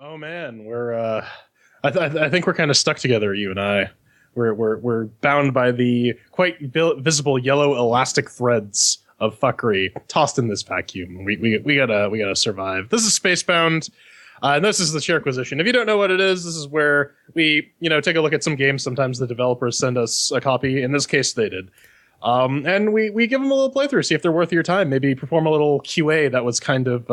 Oh man, I think we're kind of stuck together, you and I. We're bound by the quite visible yellow elastic threads of fuckery tossed in this vacuum. We gotta survive. This is SpaceBOUND, and this is the chair acquisition. If you don't know what it is, this is where we take a look at some games. Sometimes the developers send us a copy. In this case, they did. And we give them a little playthrough, see if they're worth your time. Maybe perform a little QA that was kind of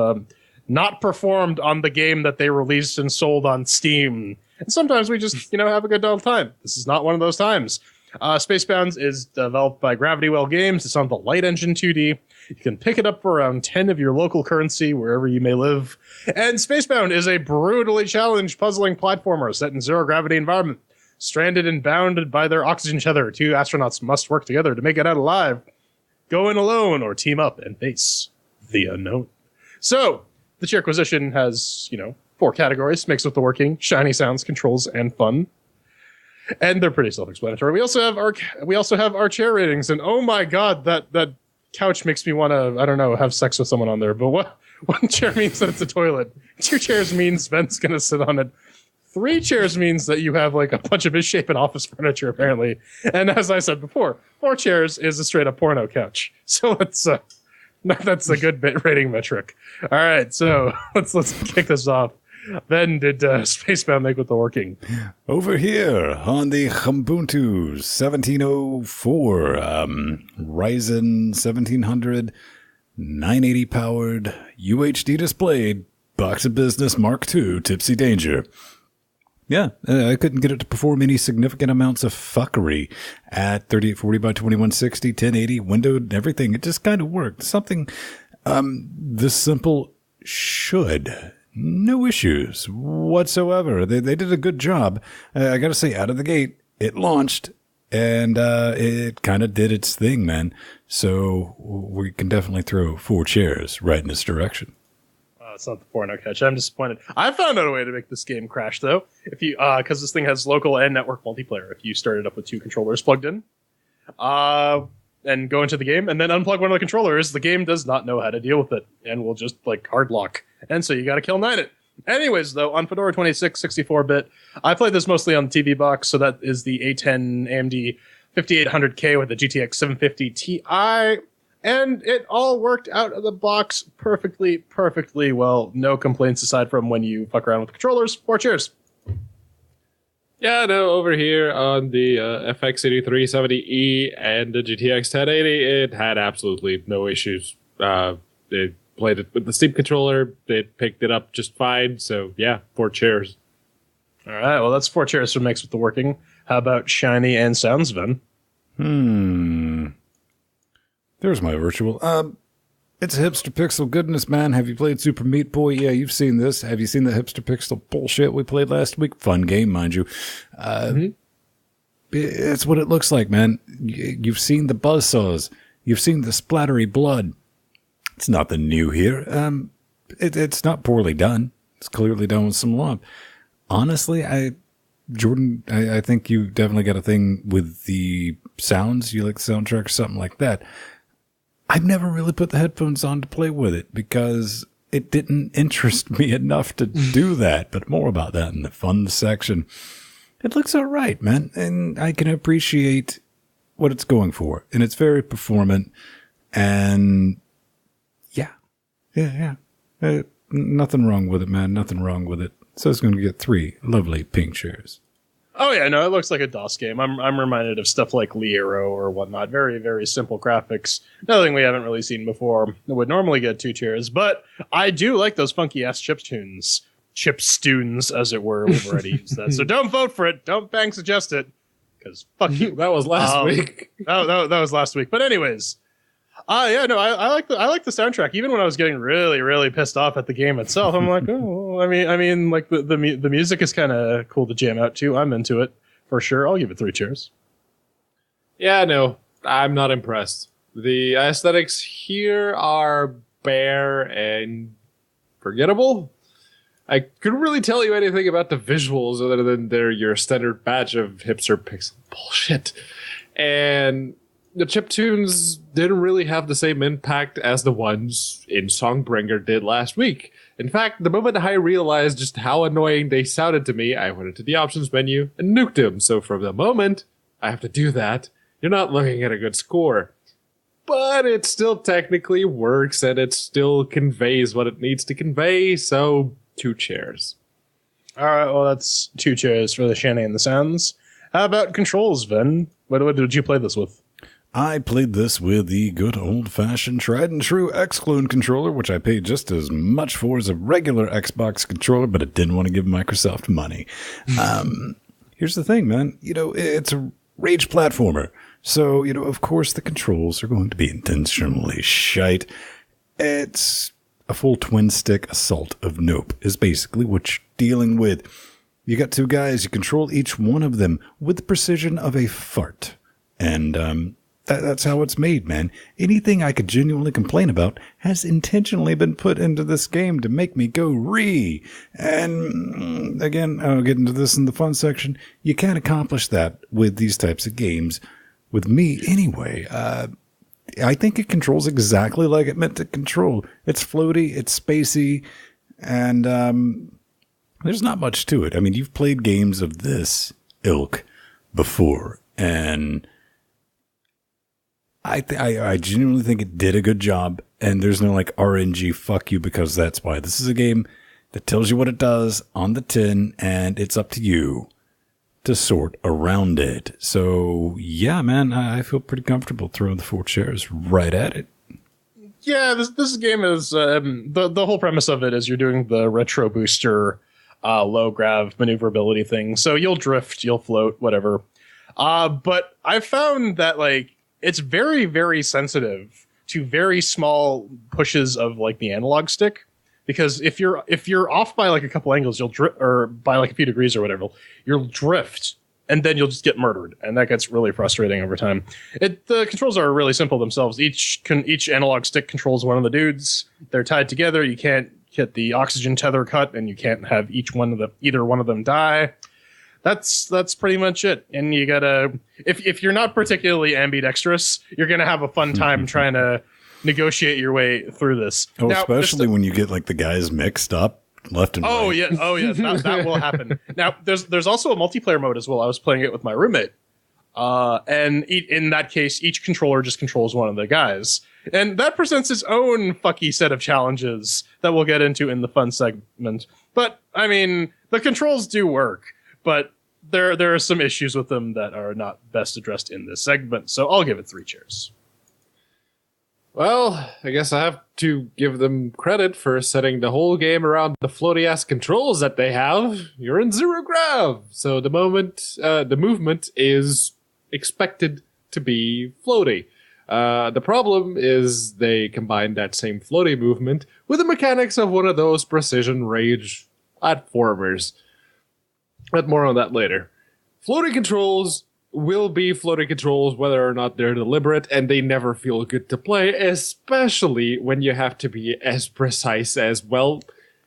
not performed on the game that they released and sold on Steam. And sometimes we just, have a good old time. This is not one of those times. SpaceBOUND is developed by Gravity Well Games. It's on the Light Engine 2D. You can pick it up for around 10 of your local currency, wherever you may live. And SpaceBOUND is a brutally challenged, puzzling platformer set in zero-gravity environment. Stranded and bounded by their oxygen tether, two astronauts must work together to make it out alive. Go in alone or team up and face the unknown. So, the chair acquisition has, 4 categories: mixed with the working, shiny sounds, controls, and fun. And they're pretty self-explanatory. We also have our chair ratings, and oh my god, that couch makes me want to, have sex with someone on there. But one chair means that it's a toilet. 2 chairs means Ben's gonna sit on it. 3 chairs means that you have like a bunch of misshapen office furniture, apparently. And as I said before, 4 chairs is a straight up porno couch. So that's a good bit rating metric. All right, so let's kick this off. Ben, did SpaceBOUND make with the working? Over here on the Ubuntu 1704 Ryzen 1700 980 powered UHD displayed box of business Mark II Tipsy Danger. Yeah, I couldn't get it to perform any significant amounts of fuckery at 3840 by 2160, 1080, windowed, everything. It just kind of worked. Something this simple should. No issues whatsoever. They did a good job. I got to say, out of the gate, it launched, and it kind of did its thing, man. So we can definitely throw 4 chairs right in this direction. It's not the porno catch. I'm disappointed. I found out a way to make this game crash, though. If you, because this thing has local and network multiplayer. If you start it up with 2 controllers plugged in, and go into the game, and then unplug one of the controllers, the game does not know how to deal with it, and will just hard lock. And so you got to kill 9 it. Anyways, though, on Fedora 26, 64-bit, I played this mostly on the TV box, so that is the A10 AMD 5800K with the GTX 750 Ti. And it all worked out of the box perfectly well. No complaints aside from when you fuck around with the controllers. 4 cheers. Yeah, no, over here on the FX 8370E and the GTX 1080, it had absolutely no issues. They played it with the Steam controller. They picked it up just fine. So, yeah, 4 chairs. All right, well, that's 4 chairs for Mix with the Working. How about Shiny and Sounds, Ven? There's my virtual. It's hipster pixel goodness, man. Have you played Super Meat Boy? Yeah, you've seen this. Have you seen the hipster pixel bullshit we played last week? Fun game, mind you. It's what it looks like, man. You've seen the buzzsaws. You've seen the splattery blood. It's nothing new here. It's not poorly done. It's clearly done with some love. Honestly, Jordan, I think you definitely got a thing with the sounds. You like the soundtrack or something like that. I've never really put the headphones on to play with it because it didn't interest me enough to do that, but more about that in the fun section. It looks all right, man, and I can appreciate what it's going for, and it's very performant, and yeah. Nothing wrong with it, man, nothing wrong with it. So it's going to get 3 lovely pink chairs. Oh yeah, no, it looks like a DOS game. I'm reminded of stuff like Liero or whatnot. Very, very simple graphics. Nothing we haven't really seen before. It would normally get 2 chairs, but I do like those funky ass chiptunes, as it were. We've already used that, so don't vote for it. Don't bang suggest it, because fuck you. That was last week. That was last week. But anyways, yeah, no, I like the soundtrack. Even when I was getting really, really pissed off at the game itself, I'm like, oh, I mean, like the music is kind of cool to jam out to. I'm into it for sure. I'll give it 3 cheers. Yeah, no, I'm not impressed. The aesthetics here are bare and forgettable. I couldn't really tell you anything about the visuals other than they're your standard batch of hipster pixel bullshit. And the chiptunes didn't really have the same impact as the ones in Songbringer did last week. In fact, the moment I realized just how annoying they sounded to me, I went into the options menu and nuked them. So from the moment I have to do that, you're not looking at a good score. But it still technically works and it still conveys what it needs to convey, so 2 chairs. All right, well, that's 2 chairs for the Shanny and the Sounds. How about controls, Ven? What did you play this with? I played this with the good old-fashioned tried-and-true X-Clone controller, which I paid just as much for as a regular Xbox controller, but I didn't want to give Microsoft money. Here's the thing, man. It's a rage platformer. So, of course the controls are going to be intentionally shite. It's a full twin-stick assault of Nope is basically what you're dealing with. You got 2 guys, you control each one of them with the precision of a fart. And, that's how it's made, man. Anything I could genuinely complain about has intentionally been put into this game to make me go ree. And again, I'll get into this in the fun section. You can't accomplish that with these types of games. With me, anyway. I think it controls exactly like it meant to control. It's floaty, it's spacey, and there's not much to it. I mean, you've played games of this ilk before, and I genuinely think it did a good job, and there's no like RNG fuck you because that's why. This is a game that tells you what it does on the tin, and it's up to you to sort around it. So yeah, man, I feel pretty comfortable throwing the 4 chairs right at it. Yeah, this game is the whole premise of it is you're doing the retro booster low grav maneuverability thing. So you'll drift, you'll float, whatever. But I found that like it's very, very sensitive to very small pushes of like the analog stick. Because if you're off by like a couple angles, you'll drift, or by like a few degrees or whatever, you'll drift, and then you'll just get murdered, and that gets really frustrating over time. The controls are really simple themselves. Each analog stick controls one of the dudes. They're tied together. You can't get the oxygen tether cut, and you can't have either one of them die. That's pretty much it. And you gotta if you're not particularly ambidextrous, you're gonna have a fun time trying to negotiate your way through this. Oh, now, especially when you get like the guys mixed up left and right. Oh yeah, that will happen. Now there's also a multiplayer mode as well. I was playing it with my roommate, and in that case, each controller just controls one of the guys, and that presents its own fucky set of challenges that we'll get into in the fun segment. But I mean, the controls do work, but there are some issues with them that are not best addressed in this segment. So I'll give it 3 chairs. Well, I guess I have to give them credit for setting the whole game around the floaty-ass controls that they have. You're in 0 grav, so the movement is expected to be floaty. The problem is they combine that same floaty movement with the mechanics of one of those precision rage platformers. But more on that later. Floaty controls will be floating controls whether or not they're deliberate, and they never feel good to play, especially when you have to be as precise as, well,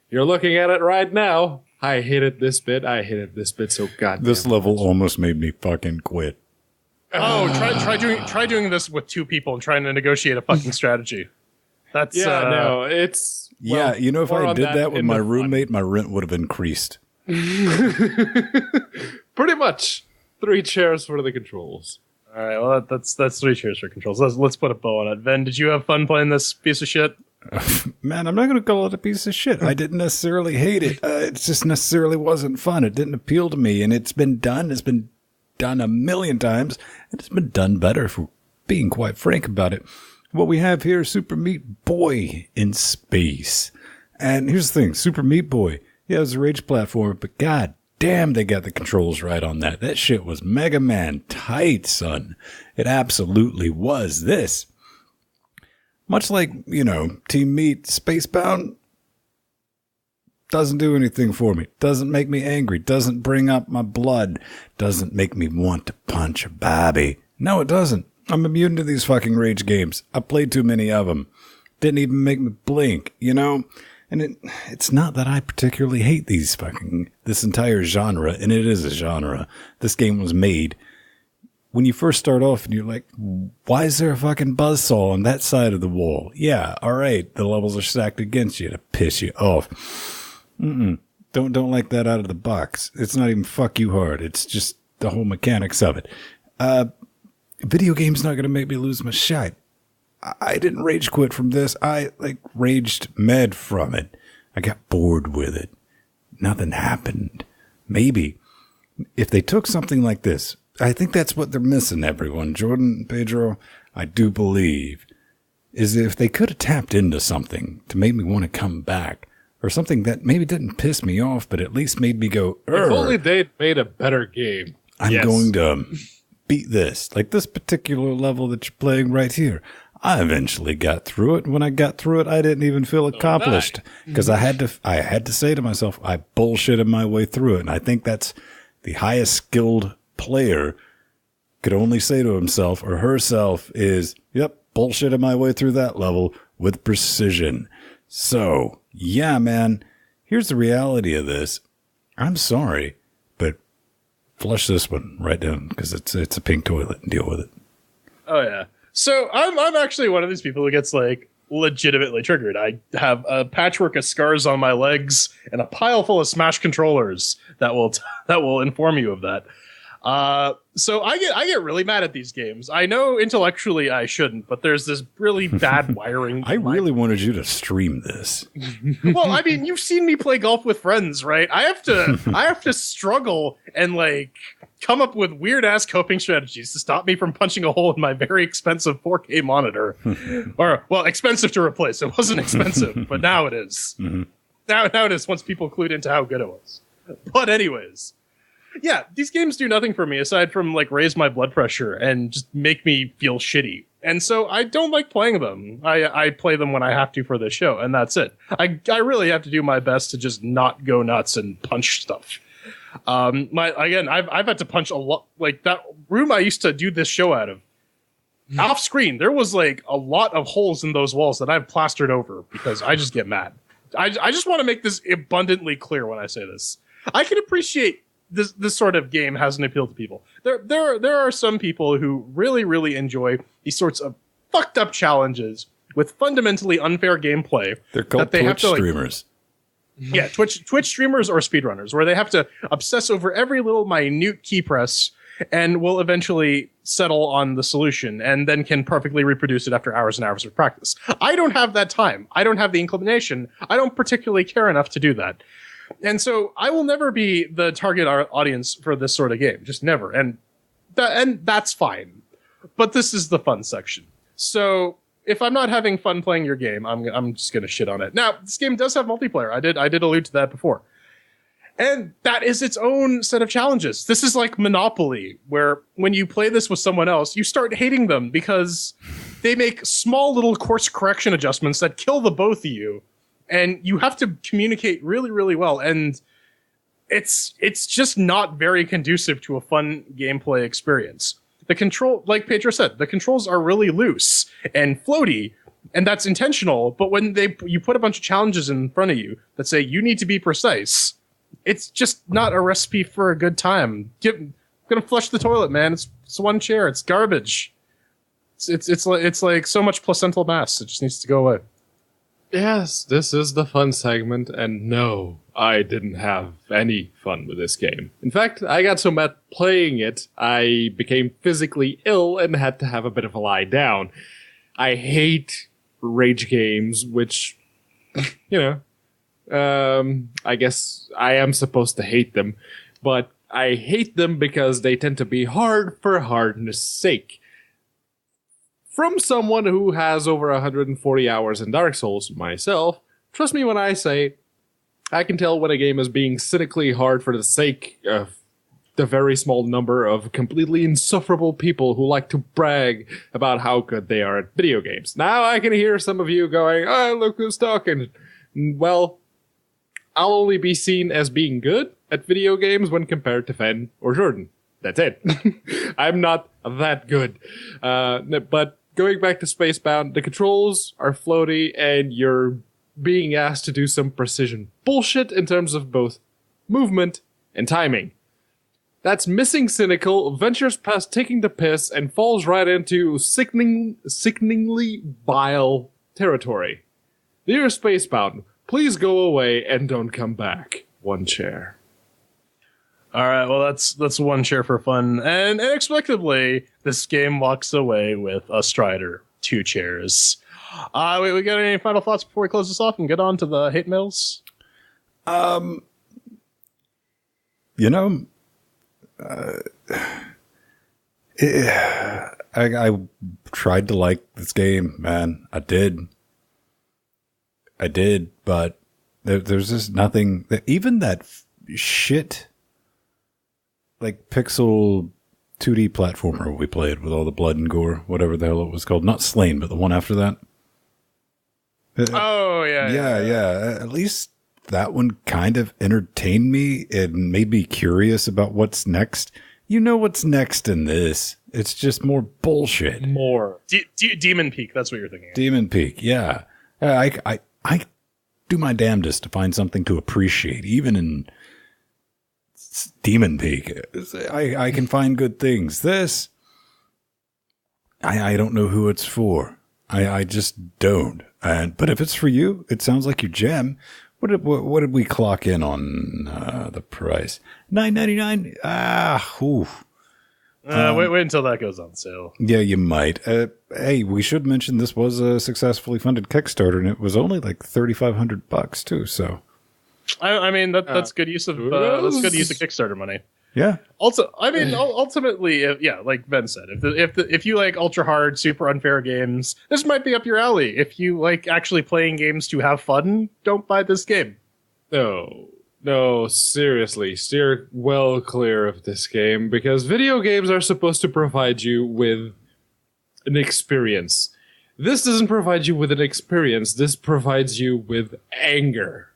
you're looking at it right now. I hated this bit so goddamn This level much. almost made me fucking quit. Oh, try doing this with 2 people and trying to negotiate a fucking strategy. That's it's Yeah, if more I on did that with in my the roommate, my rent would have increased. pretty much 3 chairs for the controls. all right. Well, that's 3 chairs for controls. Let's put a bow on it. Ven, did you have fun playing this piece of shit? Man, I'm not going to call it a piece of shit. I didn't necessarily hate it. It just necessarily wasn't fun. It didn't appeal to me, and it's been done. It's been done a million times, and it's been done better, for being quite frank about it. What we have here is Super Meat Boy in space. And here's the thing, Super Meat Boy, yeah, it was a rage platform, but god damn, they got the controls right on that. That shit was Mega Man tight, son. It absolutely was. This, much like, Team Meat, SpaceBOUND, doesn't do anything for me. Doesn't make me angry. Doesn't bring up my blood. Doesn't make me want to punch a baby. No, it doesn't. I'm immune to these fucking rage games. I played too many of them. Didn't even make me blink, And it's not that I particularly hate this entire genre, and it is a genre. This game was made when you first start off and you're like, why is there a fucking buzzsaw on that side of the wall? Yeah, all right, the levels are stacked against you to piss you off. Don't like that out of the box. It's not even fuck you hard. It's just the whole mechanics of it. Video game's not going to make me lose my shite. I didn't rage quit from this. I raged mad from it. I got bored with it. Nothing happened. Maybe if they took something like this, I think that's what they're missing, everyone. Jordan, Pedro, I do believe, is if they could have tapped into something to make me want to come back, or something that maybe didn't piss me off, but at least made me go, if only they'd made a better game. I'm going to beat this. Like this particular level that you're playing right here. I eventually got through it. When I got through it, I didn't even feel accomplished because I had to say to myself, I bullshitted my way through it. And I think that's the highest skilled player could only say to himself or herself is, yep, bullshitted my way through that level with precision. So, yeah, man, here's the reality of this. I'm sorry, but flush this one right down because it's a pink toilet and deal with it. Oh, yeah. So I'm actually one of these people who gets legitimately triggered. I have a patchwork of scars on my legs and a pile full of Smash controllers that will inform you of that. So I get really mad at these games. I know intellectually I shouldn't, but there's this really bad wiring. I really wanted you to stream this. Well, I mean, you've seen me play golf with friends, right? I have to struggle and come up with weird ass coping strategies to stop me from punching a hole in my very expensive 4K monitor. Or, well, expensive to replace. It wasn't expensive, but now it is. Mm-hmm. Now it is once people clued into how good it was. But anyways, yeah, these games do nothing for me aside from raise my blood pressure and just make me feel shitty. And so I don't like playing them. I play them when I have to for the show, and that's it. I really have to do my best to just not go nuts and punch stuff. I've had to punch a lot. That room I used to do this show out of, off screen, there was a lot of holes in those walls that I've plastered over because I just get mad. I just want to make this abundantly clear when I say this. I can appreciate this sort of game has an appeal to people. There are some people who really, really enjoy these sorts of fucked up challenges with fundamentally unfair gameplay. They're called Twitch streamers. Yeah, Twitch streamers or speedrunners, where they have to obsess over every little minute key press and will eventually settle on the solution and then can perfectly reproduce it after hours and hours of practice. I don't have that time. I don't have the inclination. I don't particularly care enough to do that. And so I will never be the target audience for this sort of game. Just never. And that's fine. But this is the fun section. So if I'm not having fun playing your game, I'm just going to shit on it. Now, this game does have multiplayer. I did allude to that before. And that is its own set of challenges. This is like Monopoly, where when you play this with someone else, you start hating them because they make small little course correction adjustments that kill the both of you. And you have to communicate really, really well. And it's just not very conducive to a fun gameplay experience. The control, like Pedro said, the controls are really loose and floaty, and that's intentional. But when you put a bunch of challenges in front of you that say you need to be precise, it's just not a recipe for a good time. I'm gonna flush the toilet, man. It's one chair. It's garbage. It's like so much placental mass. It just needs to go away. Yes, this is the fun segment, and no, I didn't have any fun with this game. In fact, I got so mad playing it, I became physically ill and had to have a bit of a lie down. I hate rage games, which, I guess I am supposed to hate them, but I hate them because they tend to be hard for hardness' sake. From someone who has over 140 hours in Dark Souls myself, trust me when I say I can tell when a game is being cynically hard for the sake of the very small number of completely insufferable people who like to brag about how good they are at video games. Now I can hear some of you going, oh, look who's talking. Well, I'll only be seen as being good at video games when compared to Fen or Jordan. That's it. I'm not that good. But going back to SpaceBOUND, the controls are floaty and you're being asked to do some precision bullshit in terms of both movement and timing. That's missing cynical, ventures past taking the piss, and falls right into sickeningly vile territory. Dear Spacebound, please go away and don't come back. 1 chair. All right, well, that's 1 chair for fun. And inexplicably, this game walks away with a Strider, 2 chairs. We got any final thoughts before we close this off and get on to the hate mails? You know, I tried to like this game, man. I did, but there's just nothing that even that shit like pixel 2D platformer we played with all the blood and gore, whatever the hell it was called. Not Slain, but the one after that. Oh, Yeah. At least that one kind of entertained me and made me curious about what's next. You know what's next in this. It's just more bullshit. More. Demon Peak, that's what you're thinking of. Demon Peak, yeah. I do my damnedest to find something to appreciate, even in Demon Peak. I can find good things. This, I don't know who it's for. I just don't. But if it's for you, it sounds like your gem. What did we clock in on the price? $9.99. Oof. Wait until that goes on sale. Yeah, you might. Hey, we should mention this was a successfully funded Kickstarter, and it was only like $3,500 too. So, I mean that's good use of Kickstarter money. Yeah. Also, I mean, ultimately, like Ben said, if you like ultra hard, super unfair games, this might be up your alley. If you like actually playing games to have fun, don't buy this game. No, seriously, steer well clear of this game, because video games are supposed to provide you with an experience. This doesn't provide you with an experience. This provides you with anger.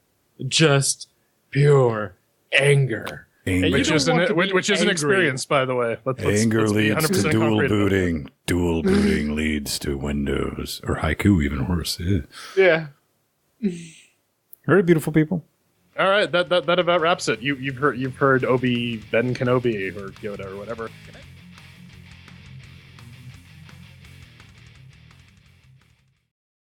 Just pure anger. Which is an experience, by the way. Anger leads to dual concrete booting. Dual booting leads to Windows. Or haiku, even worse. Yeah. Very beautiful people. All right, that about wraps it. You've heard Obi Ben Kenobi or Yoda or whatever.